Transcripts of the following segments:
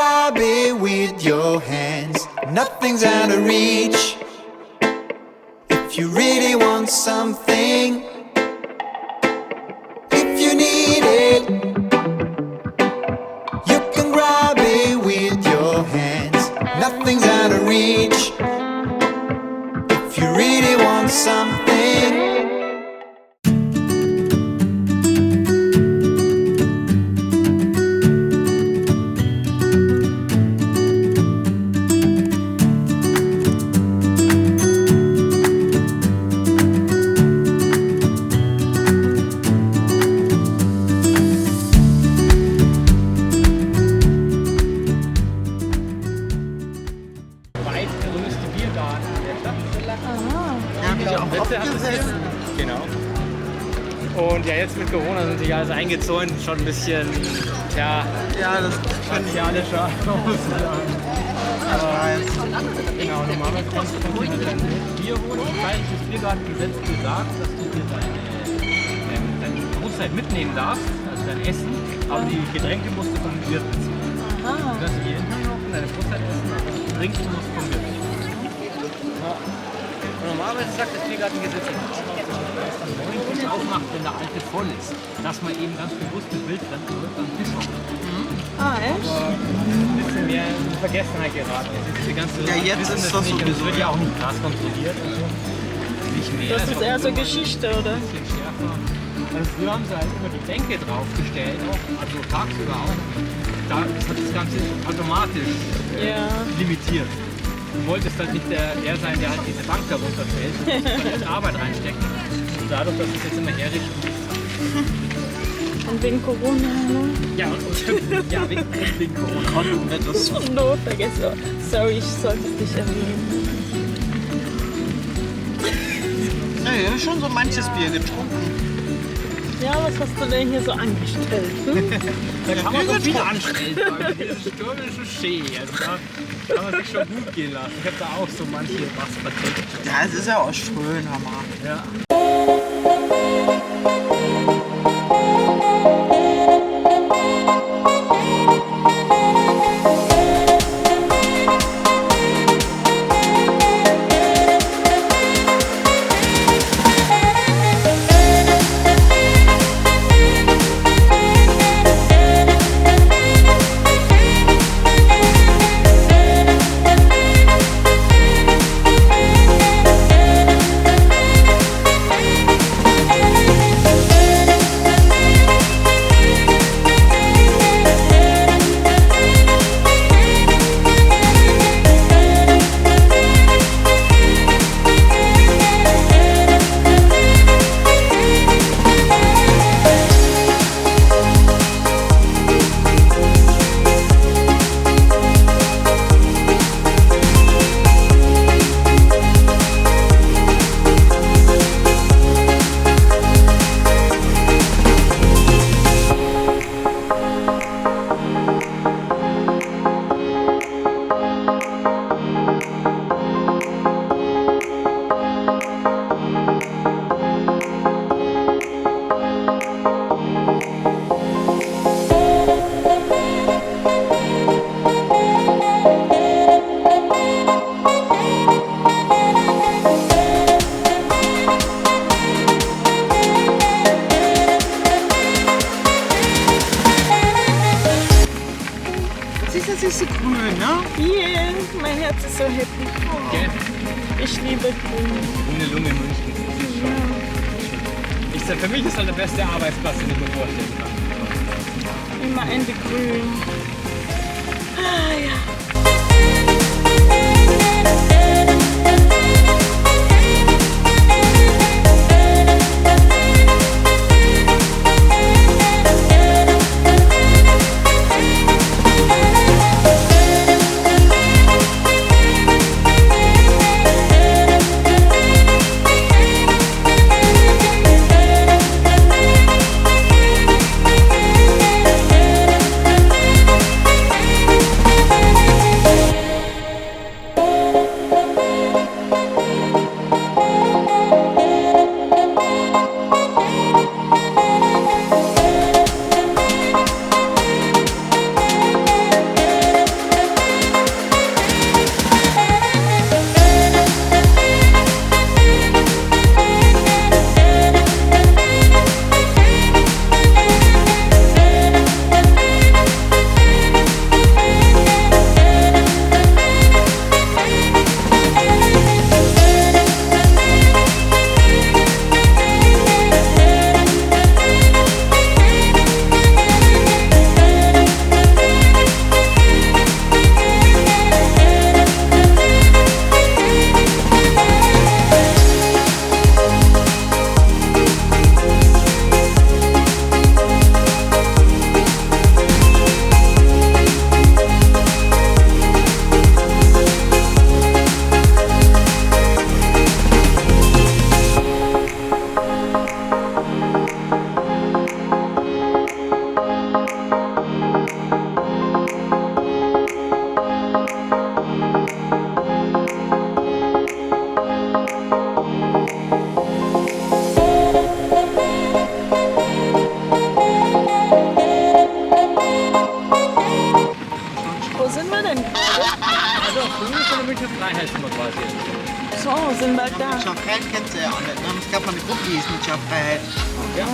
grab it with your hands. Nothing's out of reach. If you really want something, if you need it, you can grab it with your hands. Nothing's out of reach. If you really want something. Genau. Und ja, jetzt mit Corona sind sich alles eingezäunt, schon ein bisschen, ja, das martialischer, muss man sagen. Aber, genau, normalerweise kannst du hier ein Bier holen. Das bayerische Biergartengesetz besagt, dass du dir deine Brotzeit mitnehmen darfst, also dein Essen, aber die Getränke musst du vom Wirt beziehen. Du kannst hier hinten deine Brotzeit essen, aber trinken musst du vom Wirt. Ja. Normalerweise sagt das Biergartengesetz, dass man erst am 9. aufmacht, wenn der alte voll ist. Dass man eben ganz bewusst mit Wildbrand am Tisch macht. Ah, echt? Aber ein bisschen mehr in Vergessenheit geraten. Diese ganze jetzt ist das nicht, sowieso. das wird ja auch nicht krass kontrolliert und so. Nicht mehr. Das ist eher so Geschichte, oder? Ein bisschen schärfer. Also früher haben sie halt immer die Bänke draufgestellt, auch, also tagsüber auch. Da hat das Ganze automatisch limitiert. Du wolltest halt nicht der sein, der halt diese Bank darunter fällt, und Arbeit reinstecken. Und dadurch, dass es jetzt immer herrichten ist. Und wegen Corona, ne? Ja, wegen Corona. Konnten wir das No, vergessen. Sorry, ich sollte es nicht erwähnen. Ja, ich habe schon so manches Bier getrunken. Ja, was hast du denn hier so angestellt? Da kann man so viel anstellen. Dieses stürmische Schee. Also da kann man sich schon gut gehen lassen. Ich habe da auch so manche was verträgt. Ja, es ist ja auch schön, Hammer. Ja. Das ist so grün, ne? Yeah, mein Herz ist so happy. Gell? Ich liebe Grün. Grüne Lunge München. Das ist schon, für mich ist halt der beste Arbeitsplatz, den ich mir vorstellen kann. Immer Ende Grün. Ah ja. Barrierefreiheit. Ja.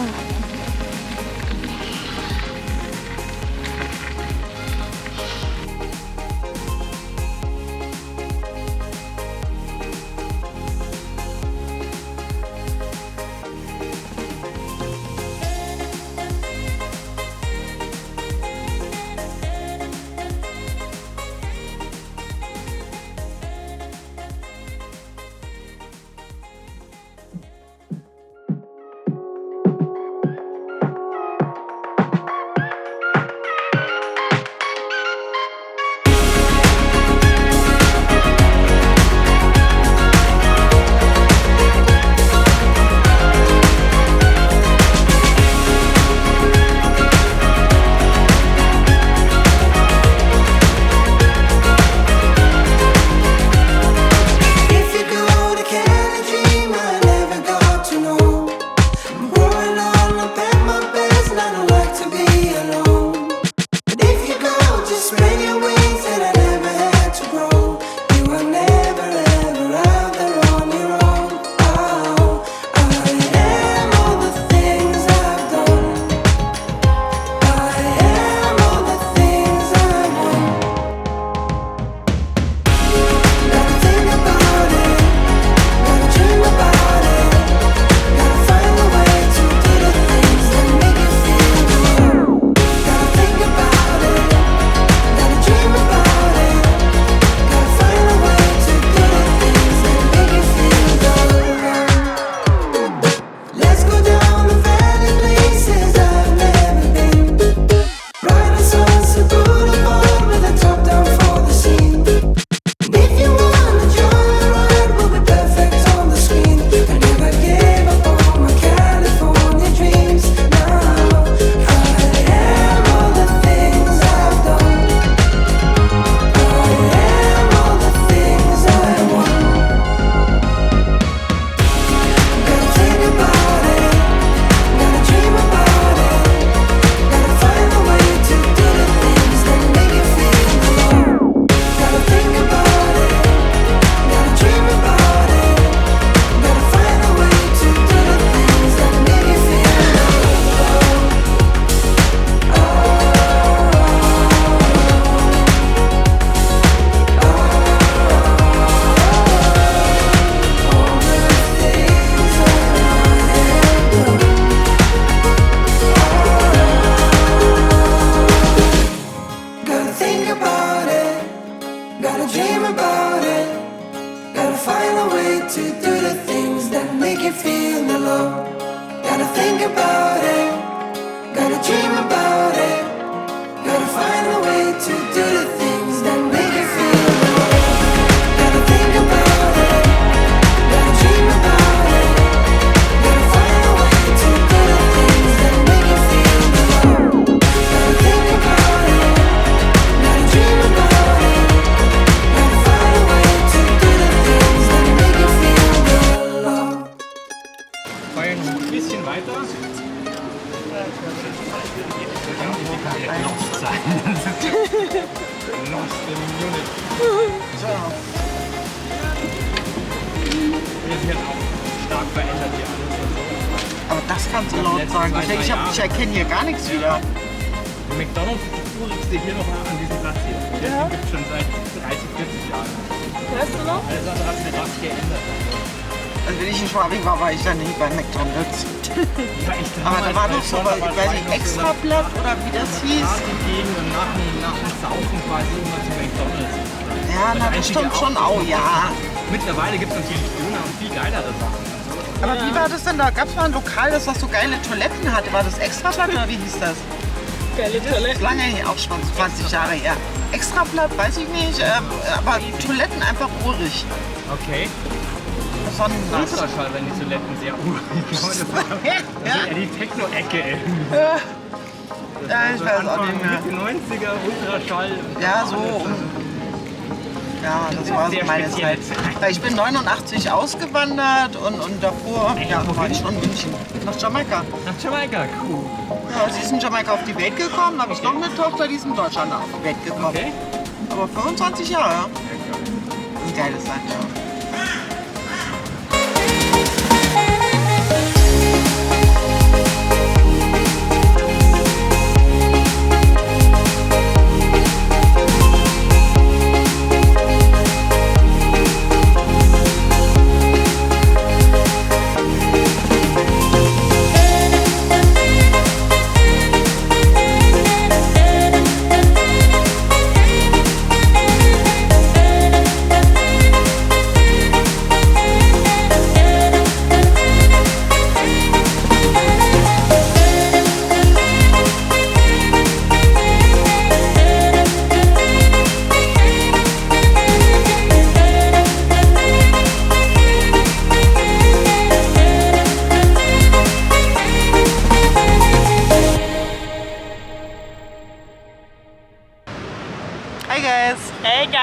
Aber das kannst du laut sagen. Ich erkenne hier gar nichts wieder. McDonald's ist das urigste hier noch an diesem Platz hier. Den gibt es schon seit 30, 40 Jahren. Hörst du noch? Alles andere hat sich fast geändert. Also wenn ich in Schwabing war, war ich da nie bei McDonald's. Ja, ich Aber da war doch so, ich weiß nicht, Extrablatt oder wie das hieß. Gegend und nach dem Saufen quasi immer zu McDonald's. Ja, na, das stimmt schon auch, ja. Mittlerweile gibt es natürlich Döner und viel geilere Sachen. Aber wie war das denn da? Gab es mal ein Lokal, das so geile Toiletten hatte? War das Extrablatt oder wie hieß das? Geile Das ist Toilette. lange her, auch schon 20 Jahre her. Extrablatt, weiß ich nicht, aber Toiletten einfach urig. Okay. Besonders. Ultraschall, wenn die Toiletten sehr urig Ja. ja, die Techno-Ecke, ey. Ja, ich weiß auch nicht mehr. Mitte 90er Ultraschall. Ja, so. Ja, das war so Sehr meine spezielle Zeit. Zeit. Weil ich bin 89 ausgewandert und davor ja, war wohin? ich schon in München. Nach Jamaika. Nach Jamaika, cool. Ja, sie ist in Jamaika auf die Welt gekommen, dann habe ich noch eine Tochter, die ist in Deutschland auf die Welt gekommen. Okay. Aber 25 Jahre, ja. Ein geiles Land, ja.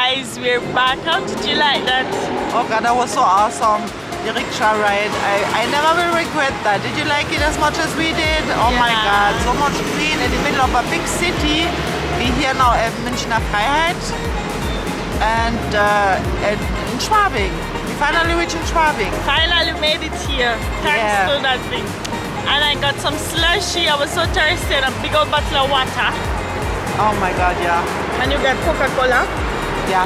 guys, we're back. How did you like that? Oh God, that was so awesome. The rickshaw ride. I never will regret that. Did you like it as much as we did? Oh my Yeah. God, so much green in the middle of a big city. We here now at Münchner Freiheit and in Schwabing. We finally reached in Schwabing. Finally made it here. Thanks Yeah. to that thing. And I got some slushy. I was so thirsty and a big old bottle of water. Oh my God, yeah. And you got Coca-Cola. Yeah.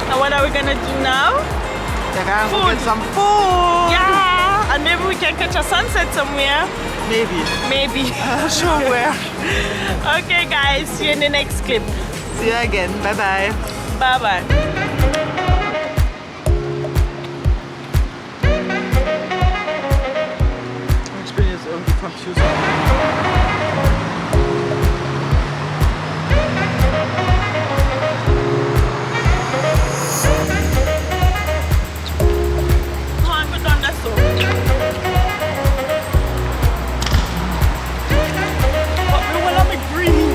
And what are we gonna do now? They're gonna go Food. get some food. Yeah! And maybe we can catch a sunset somewhere. Maybe. Maybe. Sure where. Okay guys, see you in the next clip. See you again. Bye bye. Bye bye. Ich bin jetzt irgendwie confused. Come on, put on that soap. But we will have a green.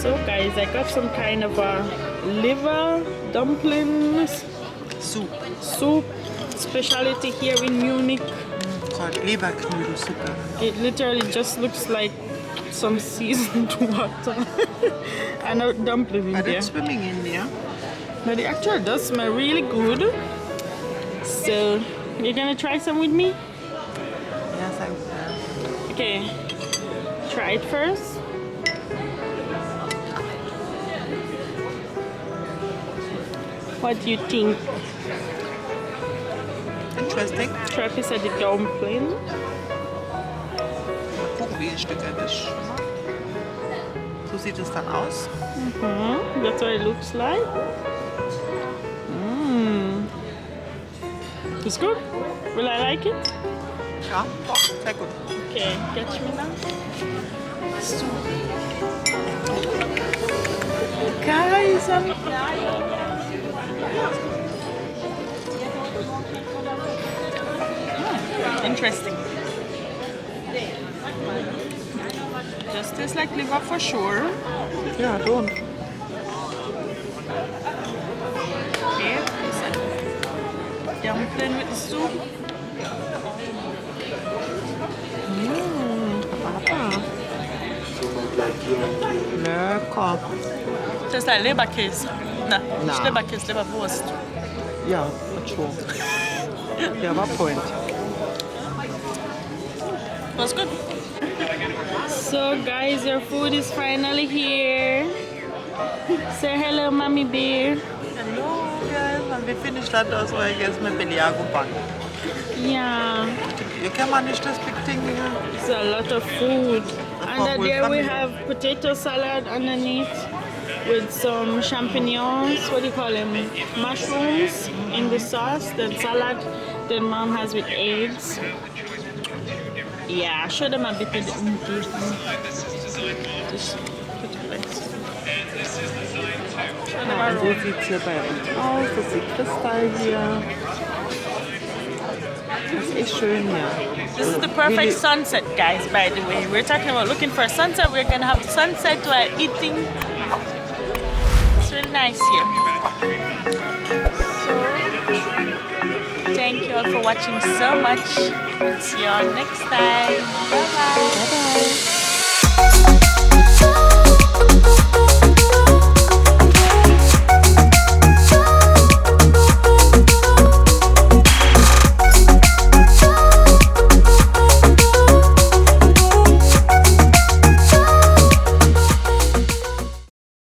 So guys, I got some kind of a liver dumplings soup specialty here in Munich. Called Leberknödelsuppe. It literally just looks like some seasoned water and a dumpling in But there. it's swimming in there. But it actually does smell really good. So you're gonna try some with me? Yes, I will. Okay, try it first. What do you think? Interesting. Trappy said the dumpling. Gucken, wie ein Stück erwischt. So sieht es dann aus. That's what it looks like. It's good. Will I like it? Ja, doch, sehr gut. Okay, catch me now. Guys, interesting. Just tastes like liver for sure. Ja, don't. Okay, it's a dumpling with the soup. Lecker. Tastes like Leberkäse. No, No. nicht Leberkäse, Leberwurst. Ja, schon. Ja, war point. Was good. So guys, your food is finally here. Say hello, mommy bear. Hello guys, and we finished that also I guess my Beliago bun. Yeah, You can manage this big thing here. it's a lot of food. Under with there we family. have potato salad underneath with some champignons, what do you call them? Mushrooms in the sauce, then salad, then mom has with eggs. Yeah, show them a bit of the Just put it like so. Show them Ja, a und so roll. sieht es hier bei uns aus. Das ist die Kristall hier. Das ist echt schön hier. This is the perfect sunset, guys, by the way. We're talking about looking for a sunset. We're gonna have sunset while eating. It's really nice here. So, thank you all for watching so much. See you all next time. Bye-bye. Bye bye.